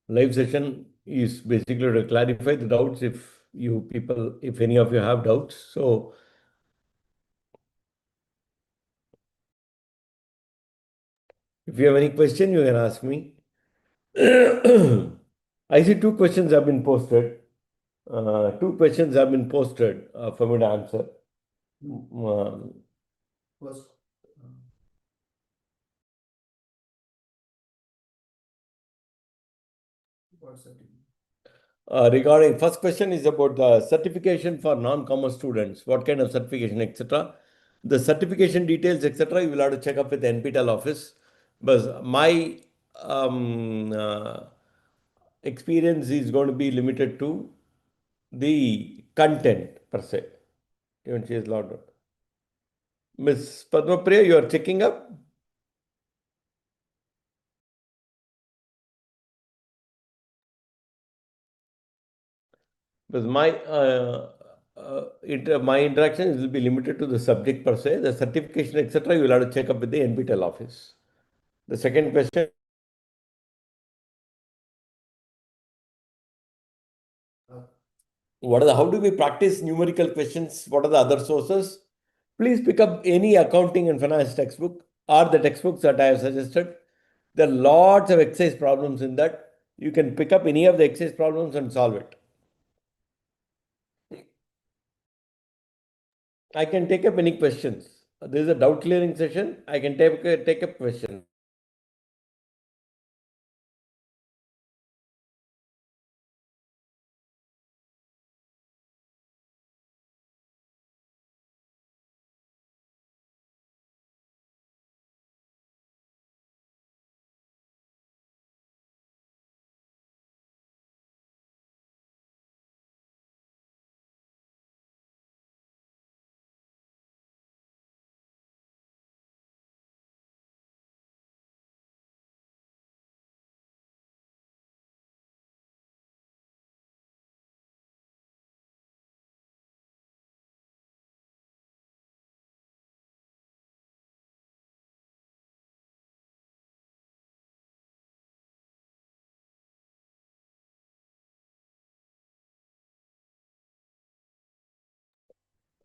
live session is basically to clarify the doubts if any of you have doubts. So if you have any question, you can ask me. I see two questions have been posted. Two questions have been posted for me to answer. First, regarding first question is about the certification for non-commerce students. What kind of certification, etc. The certification details, etc. You will have to check up with the NPTEL office. But my experience is going to be limited to the content per se. Even she is logged out. Miss Padma Priya, you are checking up? Because my interactions will be limited to the subject per se. The certification, etc., you will have to check up with the NPTEL office. The second question. How do we practice numerical questions? What are the other sources? Please pick up any accounting and finance textbook or the textbooks that I have suggested. There are lots of exercise problems in that. You can pick up any of the exercise problems and solve it. I can take up any questions. This is a doubt clearing session. I can take up questions.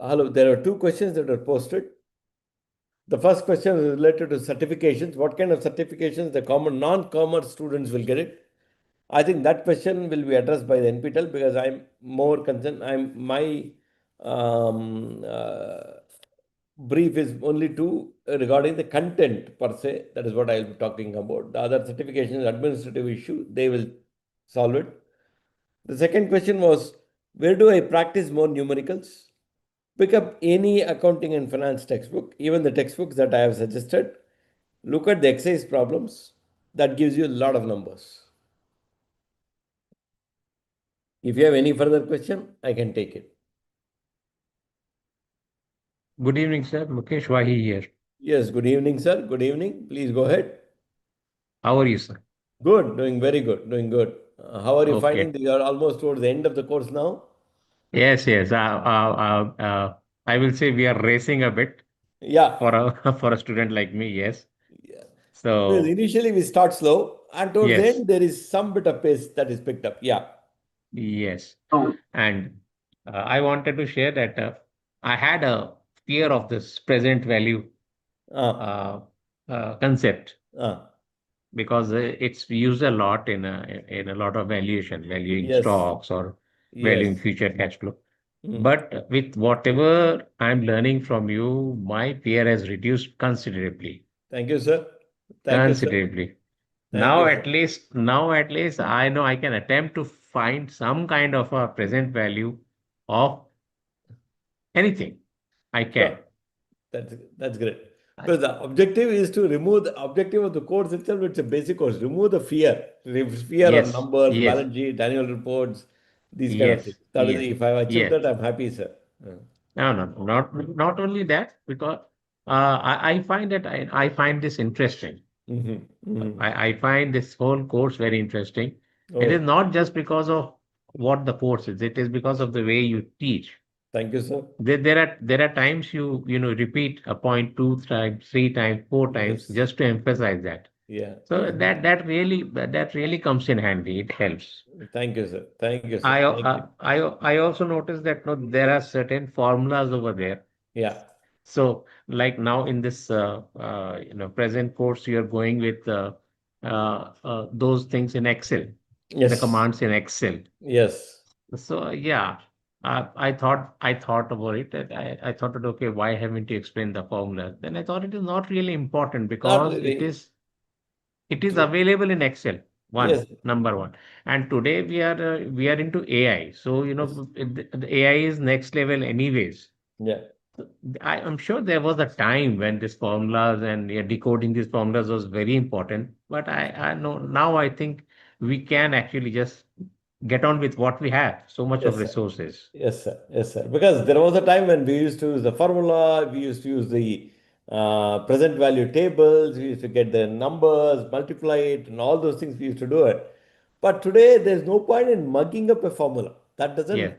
Hello, there are two questions that are posted. The first question is related to certifications. What kind of certifications the non-commerce students will get it? I think that question will be addressed by the NPTEL because I'm more concerned. My um, uh, brief is only regarding the content per se. That is what I'll be talking about. The other certification is administrative issue. They will solve it. The second question was, where do I practice more numericals? Pick up any accounting and finance textbook, even the textbooks that I have suggested. Look at the exercise problems. That gives you a lot of numbers. If you have any further question, I can take it. Good evening, sir. Mukesh Wahi here. Yes, good evening, sir. Good evening. Please go ahead. How are you, sir? Good, doing very good, doing good. How are you finding? Okay. You are almost towards the end of the course now. Yes, yes. I will say we are racing a bit Yeah. for a for a student like me. Yes. Yeah. Because So initially we start slow, and towards the yes, end there is some bit of pace that is picked up. Yeah. yes. And I wanted to share that I had a fear of this present value Ah, uh, concept ah. because it's used a lot in a lot of valuation, valuing Yes. stocks or valuing Yes. future cash flow. Mm. But with whatever I'm learning from you, my fear has reduced considerably. Thank you, sir. Thank you, sir. Considerably. Thank you, sir. Now at least I know I can attempt to find some kind of a present value of anything. I can. Sure. That's great. I- Because the objective is to remove the objective of the course itself. It's a basic course. Remove the fear, fear of Yes, numbers, yes, balance sheet, annual reports, these kind of things. yes, That is, yes, if I've achieved yes. that, I'm happy, sir. No, no, no, not only that, because I find that I find this interesting. Mhm, mhm. I find this whole course very interesting. It is Oh, not just because of what the course is, it is because of the way you teach. thank you, sir. There are times you repeat a point two times, three times, four times Yes, just to emphasize that. Yeah. So that really comes in handy. It helps. Thank you, sir. Thank you, sir. I Thank you. I also noticed that no, there are certain formulas over there. Yeah. So like now in this present course, you're going with those things in Excel, the Yes. commands in Excel. Yes. So yeah, I thought about it. And I thought that okay, why haven't you explained the formula? Then I thought it is not really important Not because it really. is it is True. available in Excel. Yes. Number one. And today we are into AI. So Yes. the AI is next level anyways. Yeah. I'm sure there was a time when these formulas and yeah, decoding these formulas was very important. But I know now I think we can actually just get on with what we have. So much of Yes, sir. resources. Yes, sir. Yes, sir. Because there was a time when we used to use the formula, we used to use the present value tables, we used to get the numbers, multiply it, and all those things we used to do it. But today, there's no point in mugging up a formula. That Yes, doesn't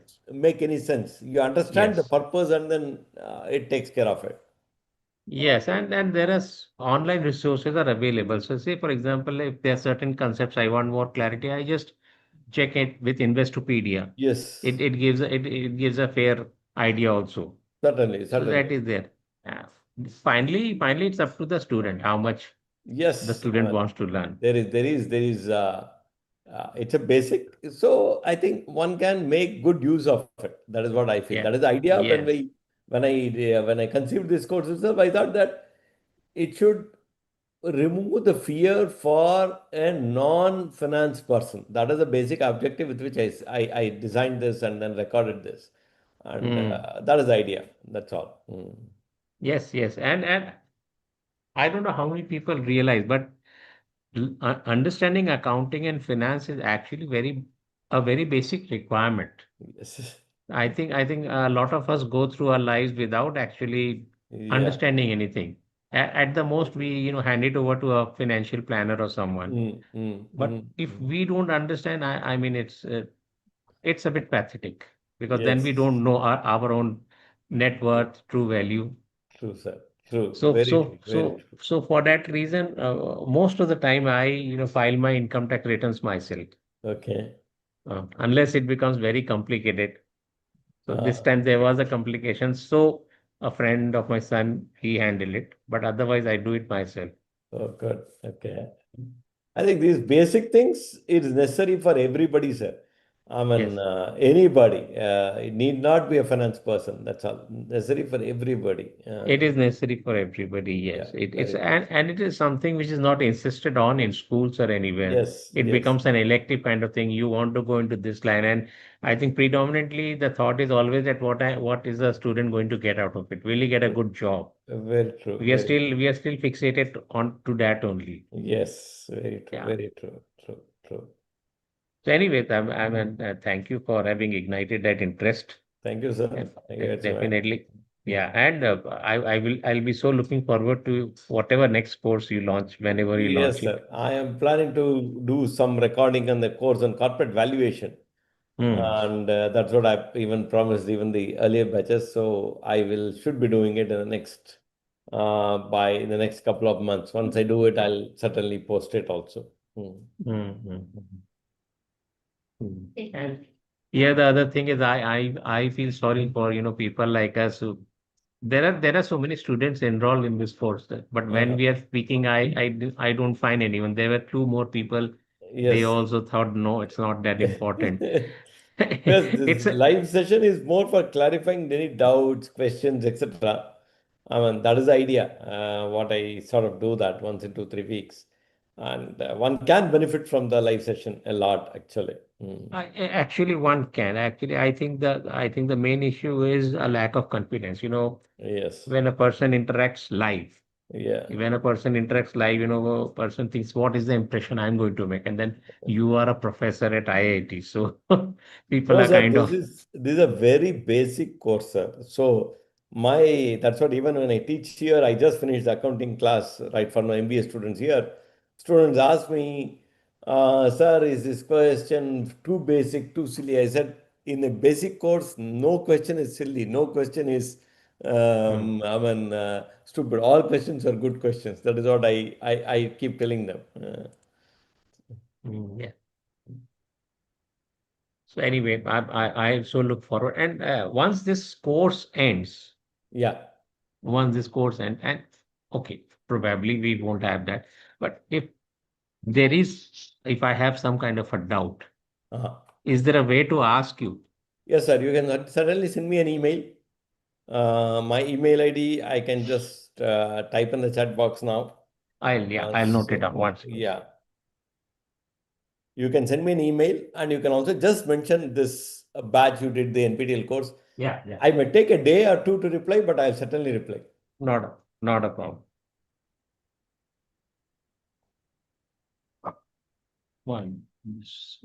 make any sense. You understand the yes, purpose and then it takes care of it. yes. And there is online resources are available. So say for example, if there are certain concepts I want more clarity, I just check it with Investopedia. It Yes, it gives it gives a fair idea also. certainly, So that certainly. is there. Uh, finally, it's up to the student how much the Yes, student wants to learn. it's a basic. So I think one can make good use of it. That is what I feel. Yeah. That is the idea Yes. when I conceived this course itself. I thought that it should remove the fear for a non-finance person. That is the basic objective with which I designed this and then recorded this, and Mm. that is the idea. That's all. Mm. Yes, yes. And I don't know how many people realize, but understanding accounting and finance is actually a very basic requirement. Yes. I think a lot of us go through our lives without actually Yeah. understanding anything. At the most, we hand it over to a financial planner or someone. Mm, mm, But mm, if mm. we don't understand, I mean, it's a bit pathetic because then we Yes. don't know our own net worth, true value. True, sir. True. So, Very true. so, Very so, true. so for that reason, most of the time I, file my income tax returns myself, Okay. unless it becomes very complicated. So this Ah, time there was a complication. So a friend of my son, he handled it, but otherwise I do it myself. oh, good. Okay. I think these basic things it is necessary for everybody, sir. I mean, Yes. anybody. It need not be a finance person. That's all. Necessary for everybody. It is necessary for everybody, Yeah. yes. It's Very true. and it is something which is not insisted on in schools or anywhere. Yes. It Yes. becomes an elective kind of thing. You want to go into this line, and I think predominantly the thought is always that what is a student going to get out of it? Will he get a good job? Very true. We are Very still true. we are still fixated on to that only. Yes. Very true. Yeah. Very true. True. True. So anyways, thank you for having ignited that interest. Thank you, sir. And Thank you very much. definitely, yeah. And I'll be so looking forward to whatever next course you launch, whenever you Yes, launch it. sir. I am planning to do some recording on the course on corporate valuation. Hmm. And that's what I've even promised even the earlier batches. So I will should be doing it in the next by the next couple of months. Once I do it, I'll certainly post it also. Hmm. Hmm. And yeah, the other thing is I feel sorry for people like us who there are so many students enrolled in this course, but when Uh, we are speaking, I don't find anyone. There were two more people. They yes. also thought, no, it's not that important. Because this It's a, live session is more for clarifying any doubts, questions, etc. I mean, that is the idea. What I sort of do that once in 2, 3 weeks. And one can benefit from the live session a lot, actually. Mm. actually one can. Actually, I think the main issue is a lack of confidence. Yes. When a person interacts live, Yeah. when a person interacts live, a person thinks, what is the impression I'm going to make? And then you are a professor at IIT, so people No, are sir, kind of. this is a very basic course, sir. So my that's what even when I teach here, I just finished the accounting class, right, for my MBA students here. Students ask me, sir, is this question too basic, too silly? I said, in a basic course, no question is silly, no question is I mean, stupid. All questions are good questions. That is what I keep telling them. Yeah. So anyway, I so look forward. And once this course ends, Yeah. once this course ends, and okay, probably we won't have that. But if there is, if I have some kind of a doubt, Uh-huh. is there a way to ask you? Yes, sir. You can certainly send me an email. My email ID, I can just type in the chat box now. Yeah, I'll note it So, down once. yeah, you can send me an email and you can also just mention this batch you did the NPTEL course. Yeah, yeah. I may take a day or two to reply, but I'll certainly reply. Not a problem. One. Yes.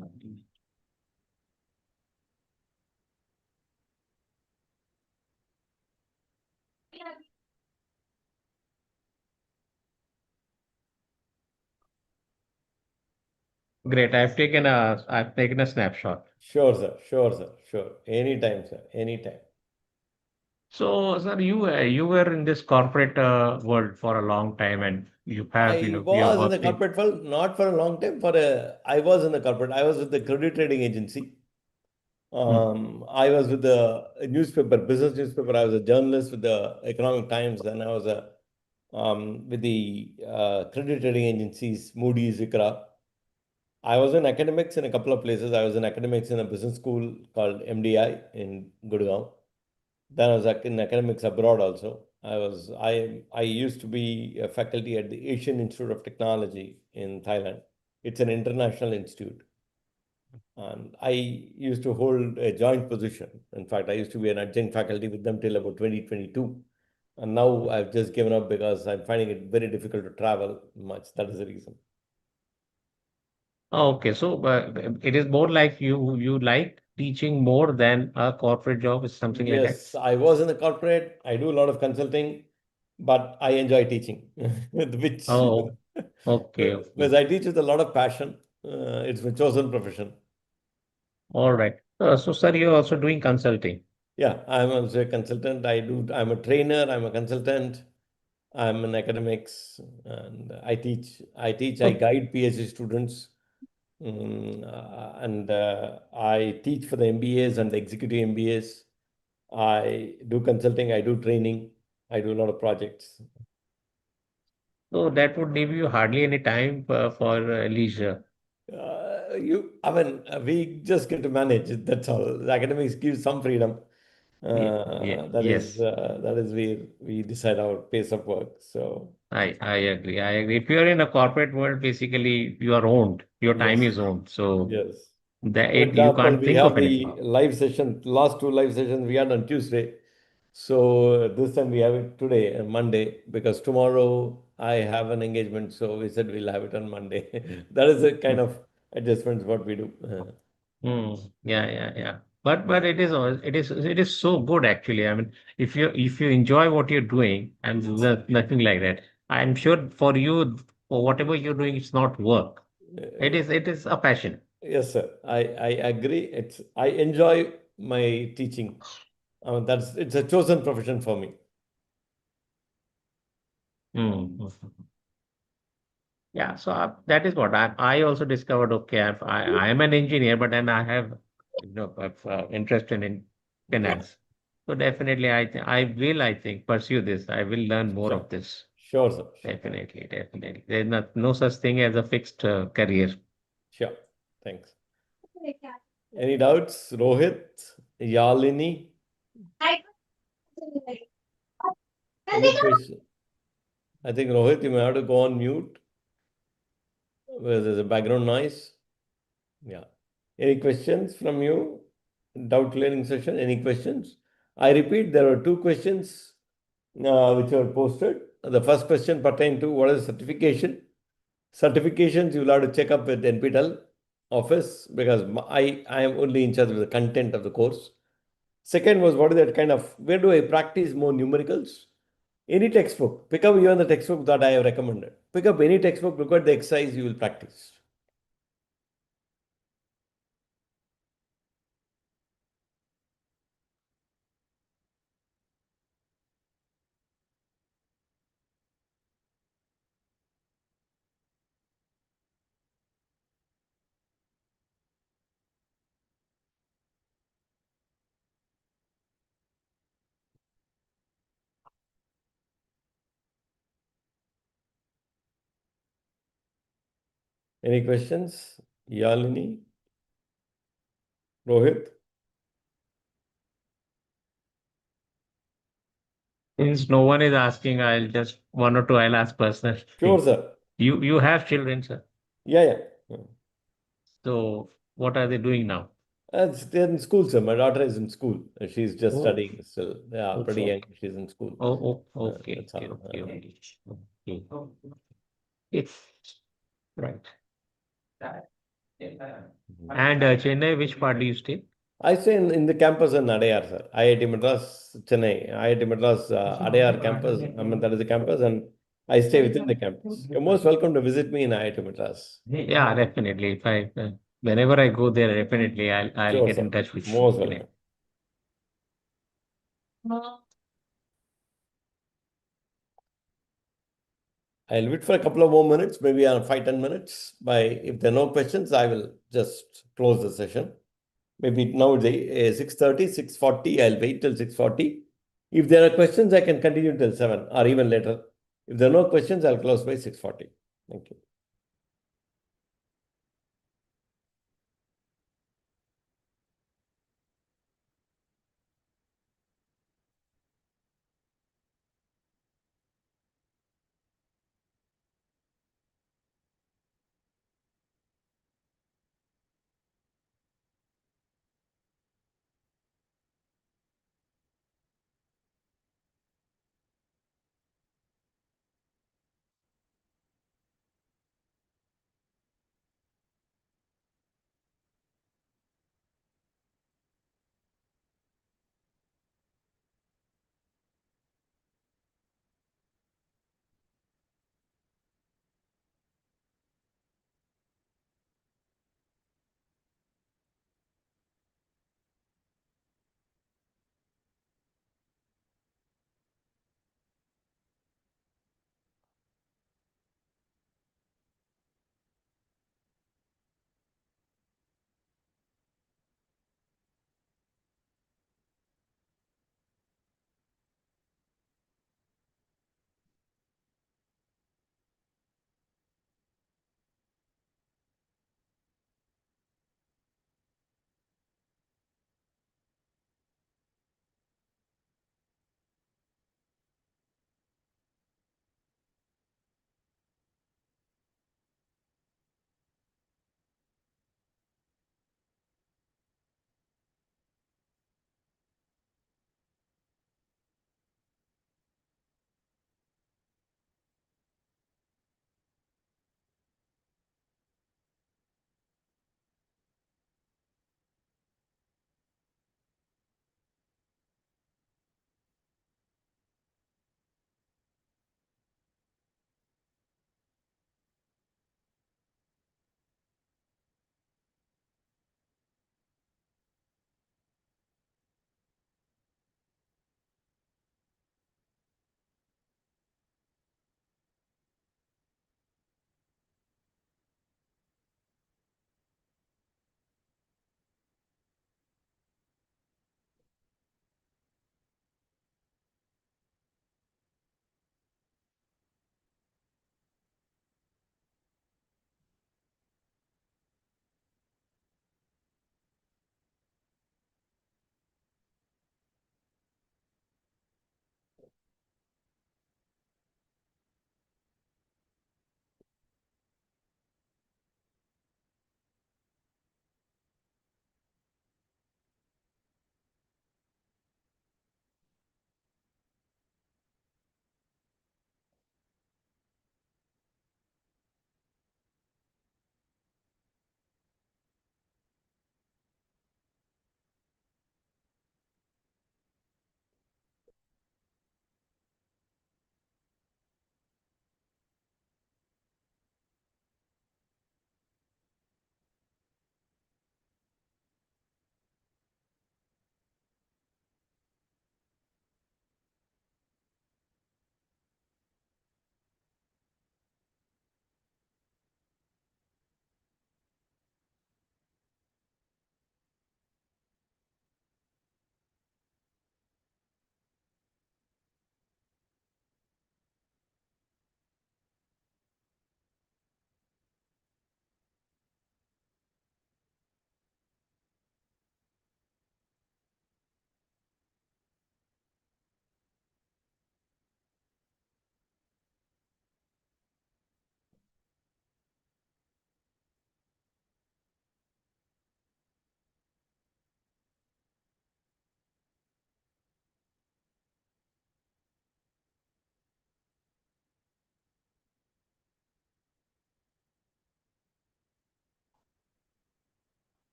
Great. I've taken a snapshot. Sure, sir. Sure, sir. Sure. Anytime, sir. Anytime. So, sir, you were in this corporate world for a long time, and I you have was in the worked in. corporate world, not for a long time. I was in the corporate. I was with the credit trading agency. Hmm. I was with the newspaper, business newspaper. I was a journalist with the Economic Times. Then I was with the credit rating agencies, Moody's, ICRA. I was in academics in a couple of places. I was in academics in a business school called MDI in Gurgaon. Then I was in academics abroad also. I used to be a faculty at the Asian Institute of Technology in Thailand. It's an international institute. And I used to hold a joint position. In fact, I used to be an adjunct faculty with them till about 2022. And now I've just given up because I'm finding it very difficult to travel much. That is the reason. Okay, so it is more like you like teaching more than a corporate job, is something like that. Yes, I was in the corporate. I do a lot of consulting, but I enjoy teaching, which Oh, okay, okay. because I teach with a lot of passion. It's my chosen profession. All right. So, sir, you're also doing consulting. Yeah, I'm also a consultant. I'm a trainer, I'm a consultant, I'm in academics, and I So, guide PhD students, and I teach for the MBAs and the executive MBAs. I do consulting, I do training, I do a lot of projects. so that would leave you hardly any time for leisure. I mean, we just get to manage it. That's all. The academics give some freedom. Yeah, yeah, yes. That is where we decide our pace of work. So I agree. I agree. If you're in a corporate world, basically you are owned. Your time yes, is owned. So yes. that For you example, can't we think have of anything. the live session. Last two live sessions we had on Tuesday. So this time we have it today, Monday, because tomorrow I have an engagement. So we said we'll have it on Monday. That is the kind of adjustments what we do. Hmm. Yeah, yeah, yeah. But it is so good actually. I mean, if you enjoy what you're doing and nothing like that, I'm sure for you, for whatever you're doing, it's not work. It is a passion. Yes, sir. I agree. I enjoy my teaching. It's a chosen profession for me. Hmm. Yeah, so that is what I also discovered. Okay, I am an engineer, but then I have interest in Yeah, finance. So definitely, I think pursue this. I will learn more sure. of this. Sure, sir. Sure. Definitely, definitely. There's no such thing as a fixed career. Sure. Thanks. Any doubts? Rohit, Yalini, any question? I think Rohit, you may have to go on mute where there's a background noise. Yeah. Any questions from you? Doubt clearing session. Any questions? I repeat, there are two questions which were posted. The first question pertained to what is certification. Certifications you will have to check up with NPTEL office because I am only in charge of the content of the course. Second was what is that kind of where do I practice more numericals? Any textbook, pick up even the textbook that I have recommended. Pick up any textbook, look at the exercise you will practice. Any questions? Yalini? Rohit? Since no one is asking, I'll just one or two I'll ask personally. Sure, sir. You have children, sir. Yeah. So what are they doing now? They're in school, sir. My daughter is in school. She's just Oh, studying still. Yeah, pretty okay. young. She's in school. Okay, That's okay, all. okay, okay. Okay. It's right. And Chennai, which part do you stay? I stay in the campus in Adyar, sir. IIT Madras, Chennai. IIT Madras, Adyar campus. I mean, that is the campus, and I stay within the campus. You're most welcome to visit me in IIT Madras. Yeah, definitely. If I whenever I go there, definitely I'll Sure, get sir. in touch with Most you. welcome. I'll wait for a couple of more minutes, maybe 5-10 minutes. If there are no questions, I will just close the session. Maybe now it's 6:30, 6:40. I'll wait till 6:40. If there are questions, I can continue till 7 or even later. If there are no questions, I'll close by 6:40. Thank you.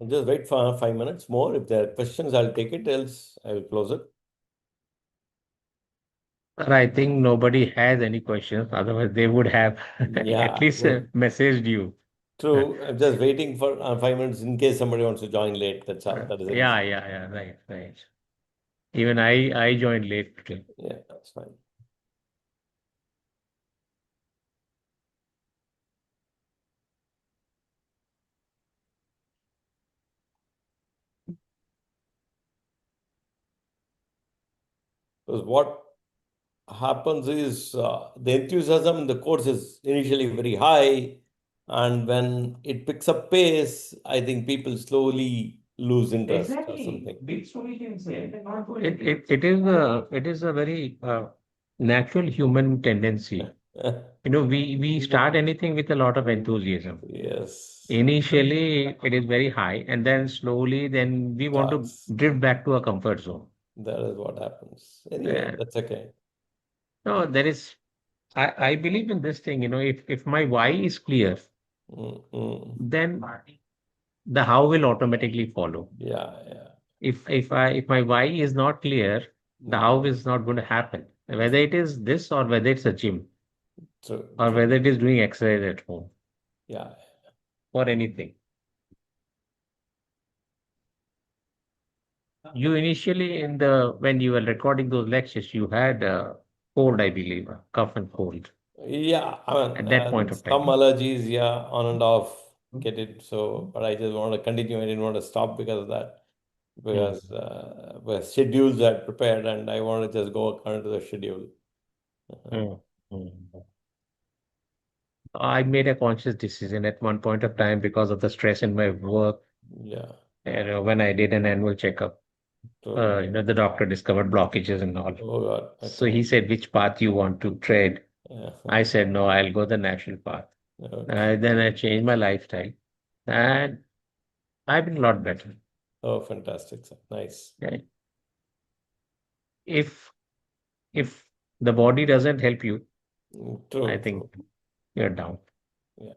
Just wait for 5 minutes more. If there are questions, I'll take it, else I will close it. Sir, I think nobody has any questions. Otherwise, they would have Yeah, at least well, messaged you. true. I'm just waiting for 5 minutes in case somebody wants to join late. That's all. That is the reason. Yeah. Right, right. Even I joined late today. Yeah, that's fine. Because what happens is the enthusiasm in the course is initially very high, and when it picks up pace, I think people slowly lose interest or something. It is a very natural human tendency. We start anything with a lot of enthusiasm. Yes, Initially, it is very high, and then slowly, then we want to starts. drift back to a comfort zone. That is what happens. Anyway, Yeah. that's okay. No, there is. I believe in this thing. If my why is clear, Mm. then the how will automatically follow. Yeah. If my why is not clear, the Mm. how is not going to happen. Whether it is this or whether it's a gym or True. whether it is doing exercise at home Yeah. or anything. You initially when you were recording those lectures, you had a cold, I believe, a cough and cold Yeah, I mean, at that point of some time. allergies, yeah, on and off, get it. So, but I just want to continue. I didn't want to stop because of that, Mm, because the schedules I had prepared, and I want to just go according to the schedule. mm, mm. I made a conscious decision at one point of time because of the stress in my work. Yeah, And when I did an annual checkup, true. the doctor discovered blockages and all. Oh God, So okay. he said, which path you want to tread? Yeah. I said, no, I'll go the natural path. Okay. Then I changed my lifestyle and I've been a lot better. Oh, fantastic, sir. Nice. Okay. If if the body doesn't help you, I True. think you're down. Yeah.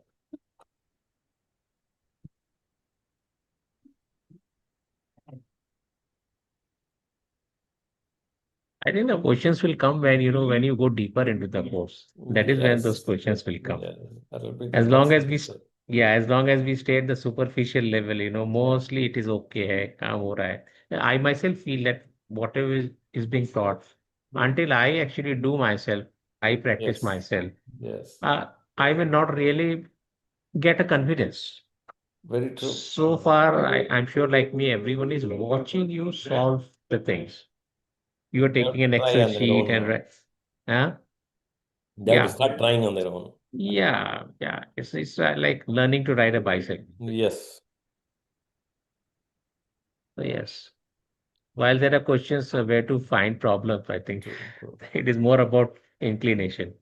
I think the questions will come when you go deeper into the course. That is when those Yes. questions will come. Yeah. That will be the As long as question. we, yeah, as long as we stay at the superficial level, Yeah. mostly it is okay. Hai, kaam ho raha hai. I myself feel that whatever is being taught, until I actually do myself, I practice Yes. myself, Yes. I will not really get a confidence. Very true. So far, I'm sure like me, everyone is watching you solve the things. You are They have taking to an try Excel on their sheet own and now. right. Huh? They have to Yeah. start trying on their own. Yeah. It's like learning to ride a bicycle. Yes. So yes. While there are questions where to find problems, I think True. it is more about inclination.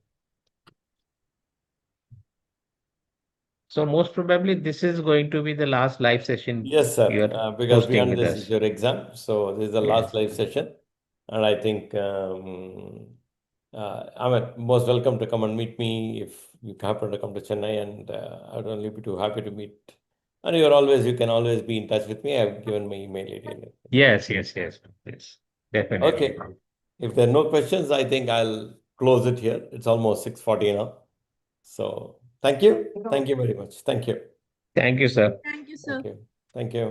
So most probably this is going to be the last live session Yes, sir. you're Because hosting beyond with this is us. your exam. So this is the last Yes. live session. And I think Amit, most welcome to come and meet me if you happen to come to Chennai. And I'd only be too happy to meet. And you can always be in touch with me. I've given my email ID. Yes. Definitely. Okay. If there are no questions, I think I'll close it here. It's almost 6:40 now. So thank you. Thank you very much. Thank you. Thank you, sir. Thank you, Thank sir. you. Thank you.